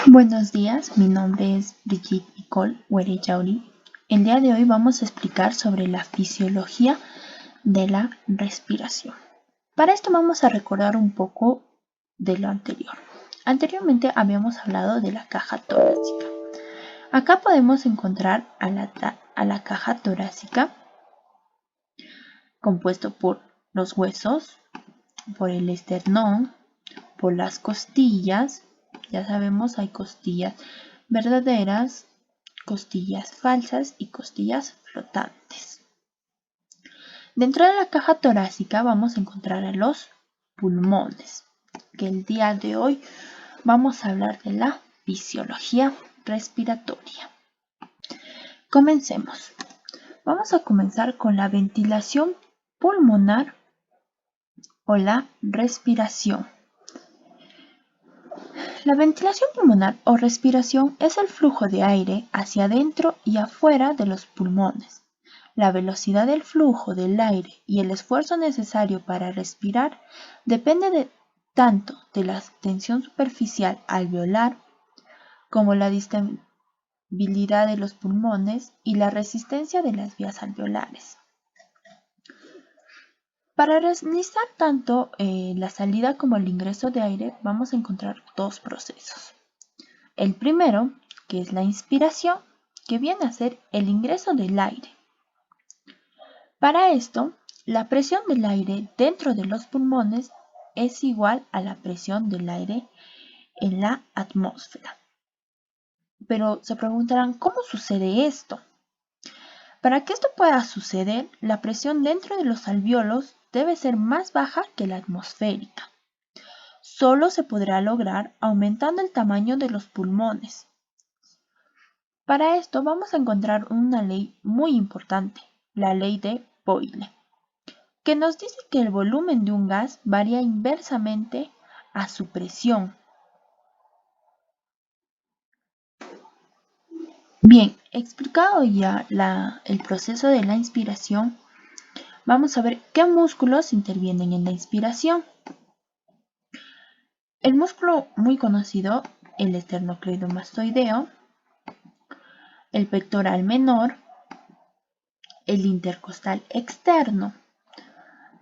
Buenos días, mi nombre es Brigitte Nicole Huere-Yauri. El día de hoy vamos a explicar sobre la fisiología de la respiración. Para esto vamos a recordar un poco de lo anterior. Anteriormente habíamos hablado de la caja torácica. Acá podemos encontrar a la caja torácica compuesto por los huesos, por el esternón, por las costillas. Ya sabemos, hay costillas verdaderas, costillas falsas y costillas flotantes. Dentro de la caja torácica vamos a encontrar a los pulmones, que el día de hoy vamos a hablar de la fisiología respiratoria. Comencemos. Vamos a comenzar con la ventilación pulmonar o la respiración. La ventilación pulmonar o respiración es el flujo de aire hacia adentro y afuera de los pulmones. La velocidad del flujo del aire y el esfuerzo necesario para respirar depende tanto de la tensión superficial alveolar como la distensibilidad de los pulmones y la resistencia de las vías alveolares. Para realizar tanto la salida como el ingreso de aire vamos a encontrar dos procesos. El primero, que es la inspiración, que viene a ser el ingreso del aire. Para esto, la presión del aire dentro de los pulmones es igual a la presión del aire en la atmósfera. Pero se preguntarán, ¿cómo sucede esto? Para que esto pueda suceder, la presión dentro de los alvéolos debe ser más baja que la atmosférica. Solo se podrá lograr aumentando el tamaño de los pulmones. Para esto vamos a encontrar una ley muy importante, la ley de Boyle, que nos dice que el volumen de un gas varía inversamente a su presión. Bien, explicado ya el proceso de la inspiración, vamos a ver qué músculos intervienen en la inspiración. El músculo muy conocido, el esternocleidomastoideo, el pectoral menor, el intercostal externo.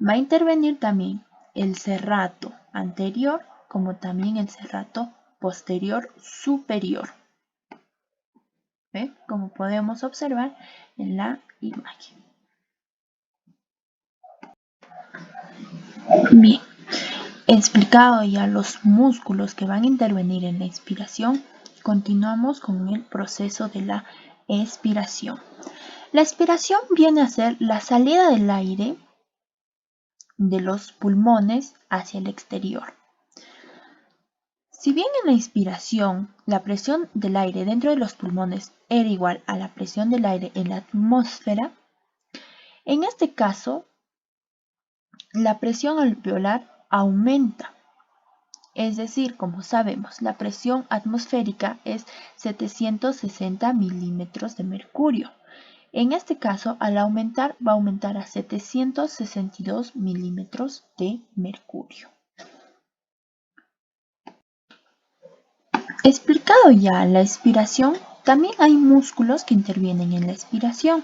Va a intervenir también el serrato anterior como también el serrato posterior superior. ¿Ve? Como podemos observar en la imagen. Bien, explicado ya los músculos que van a intervenir en la inspiración, continuamos con el proceso de la expiración. La expiración viene a ser la salida del aire de los pulmones hacia el exterior. Si bien en la inspiración la presión del aire dentro de los pulmones era igual a la presión del aire en la atmósfera, en este caso la presión alveolar aumenta. Es decir, como sabemos, la presión atmosférica es 760 milímetros de mercurio. En este caso, al aumentar, va a aumentar a 762 milímetros de mercurio. Explicado ya la expiración, también hay músculos que intervienen en la expiración.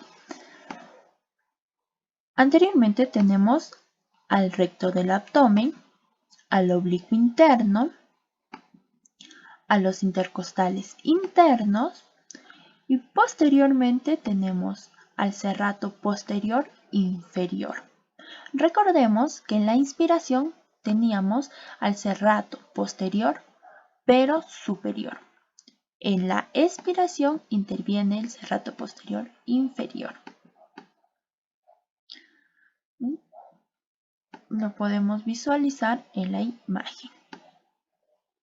Anteriormente tenemos al recto del abdomen, al oblicuo interno, a los intercostales internos y posteriormente tenemos al serrato posterior inferior. Recordemos que en la inspiración teníamos al serrato posterior pero superior. En la expiración interviene el serrato posterior inferior. Lo podemos visualizar en la imagen.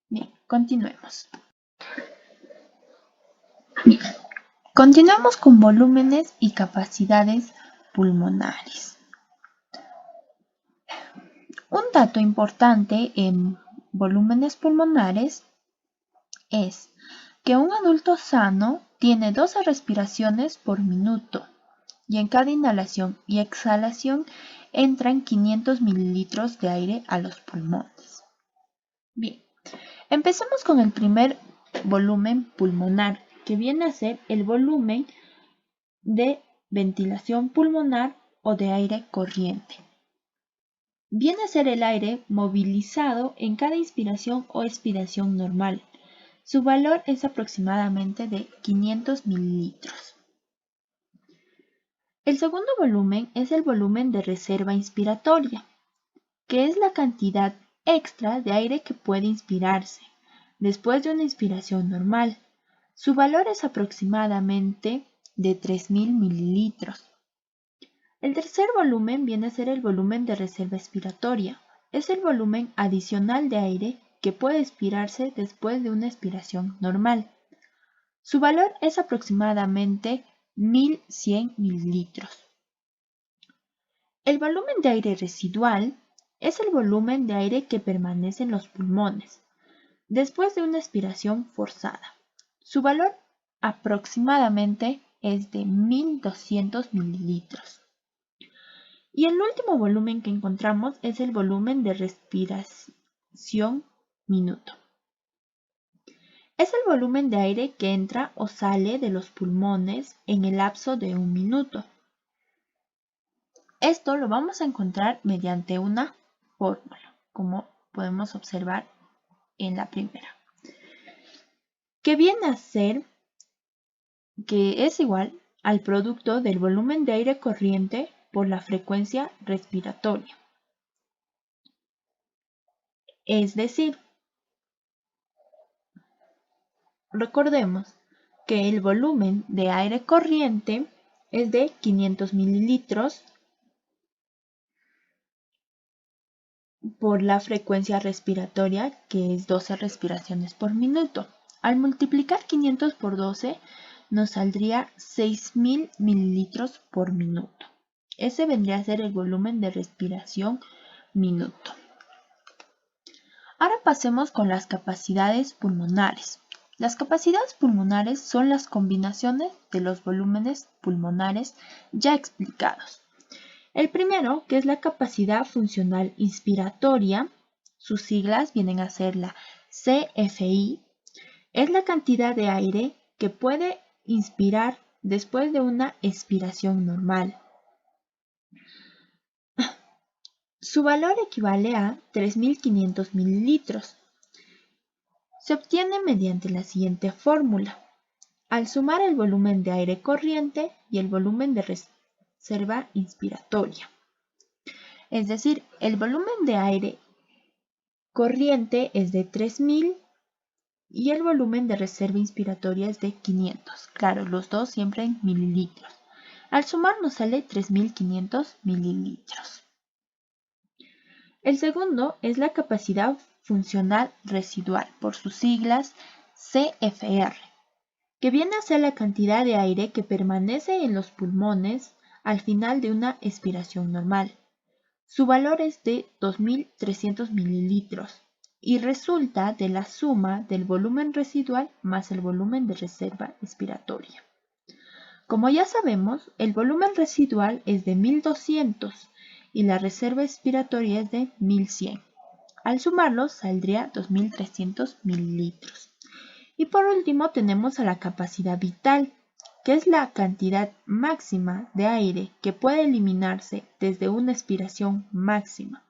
Bien, continuemos. Bien, continuamos con volúmenes y capacidades pulmonares. Un dato importante en volúmenes pulmonares es que un adulto sano tiene 12 respiraciones por minuto y en cada inhalación y exhalación entran 500 mililitros de aire a los pulmones. Bien, empecemos con el primer volumen pulmonar, que viene a ser el volumen de ventilación pulmonar o de aire corriente. Viene a ser el aire movilizado en cada inspiración o expiración normal. Su valor es aproximadamente de 500 mililitros. El segundo volumen es el volumen de reserva inspiratoria, que es la cantidad extra de aire que puede inspirarse después de una inspiración normal. Su valor es aproximadamente de 3000 mililitros. El tercer volumen viene a ser el volumen de reserva expiratoria. Es el volumen adicional de aire que puede expirarse después de una expiración normal. Su valor es aproximadamente 1100 mililitros. El volumen de aire residual es el volumen de aire que permanece en los pulmones después de una expiración forzada. Su valor aproximadamente es de 1200 mililitros. Y el último volumen que encontramos es el volumen de respiración minuto. Es el volumen de aire que entra o sale de los pulmones en el lapso de 1 minuto. Esto lo vamos a encontrar mediante una fórmula, como podemos observar en la primera, que viene a ser que es igual al producto del volumen de aire corriente por la frecuencia respiratoria. Es decir, recordemos que el volumen de aire corriente es de 500 mililitros por la frecuencia respiratoria, que es 12 respiraciones por minuto. Al multiplicar 500 por 12 nos saldría 6000 mililitros por minuto. Ese vendría a ser el volumen de respiración minuto. Ahora pasemos con las capacidades pulmonares. Las capacidades pulmonares son las combinaciones de los volúmenes pulmonares ya explicados. El primero, que es la capacidad funcional inspiratoria, sus siglas vienen a ser la CFI, es la cantidad de aire que puede inspirar después de una expiración normal. Su valor equivale a 3500 mililitros. Se obtiene mediante la siguiente fórmula. Al sumar el volumen de aire corriente y el volumen de reserva inspiratoria. Es decir, el volumen de aire corriente es de 3000 y el volumen de reserva inspiratoria es de 500. Claro, los dos siempre en mililitros. Al sumar nos sale 3500 mililitros. El segundo es la capacidad funcional residual, por sus siglas CFR, que viene a ser la cantidad de aire que permanece en los pulmones al final de una expiración normal. Su valor es de 2300 mililitros y resulta de la suma del volumen residual más el volumen de reserva expiratoria. Como ya sabemos, el volumen residual es de 1200 y la reserva expiratoria es de 1100. Al sumarlos saldría 2300 mililitros. Y por último tenemos a la capacidad vital, que es la cantidad máxima de aire que puede eliminarse desde una expiración máxima,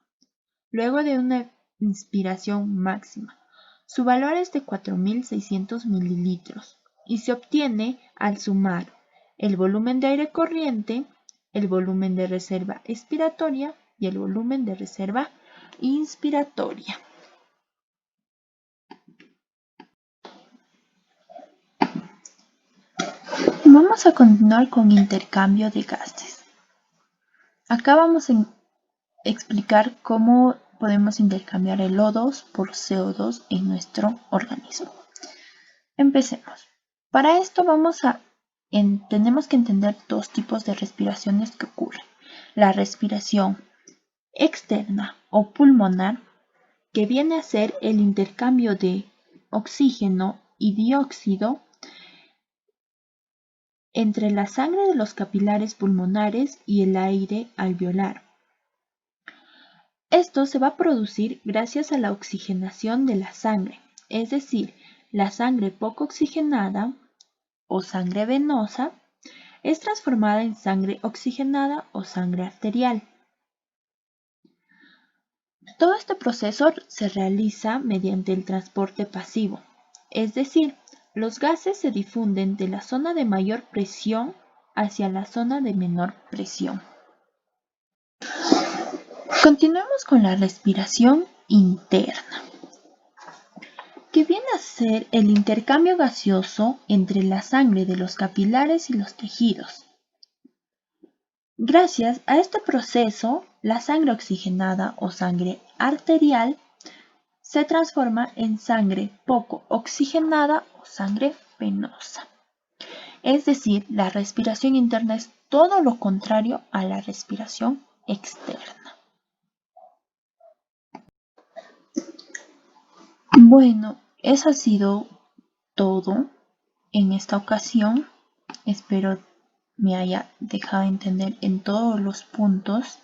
luego de una inspiración máxima. Su valor es de 4600 mililitros y se obtiene al sumar el volumen de aire corriente, el volumen de reserva expiratoria y el volumen de reserva inspiratoria. Vamos a continuar con intercambio de gases. Acá vamos a explicar cómo podemos intercambiar el O2 por CO2 en nuestro organismo. Empecemos. Para esto tenemos que entender dos tipos de respiraciones que ocurren. La respiración externa o pulmonar, que viene a ser el intercambio de oxígeno y dióxido entre la sangre de los capilares pulmonares y el aire alveolar. Esto se va a producir gracias a la oxigenación de la sangre, es decir, La sangre poco oxigenada o sangre venosa es transformada en sangre oxigenada o sangre arterial. Todo este proceso se realiza mediante el transporte pasivo, es decir, los gases se difunden de la zona de mayor presión hacia la zona de menor presión. Continuemos con la respiración interna, que viene a ser el intercambio gaseoso entre la sangre de los capilares y los tejidos. Gracias a este proceso, la sangre oxigenada o sangre arterial se transforma en sangre poco oxigenada o sangre venosa. Es decir, la respiración interna es todo lo contrario a la respiración externa. Bueno, eso ha sido todo en esta ocasión. Espero me haya dejado entender en todos los puntos.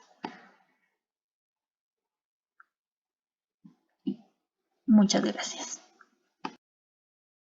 Muchas gracias.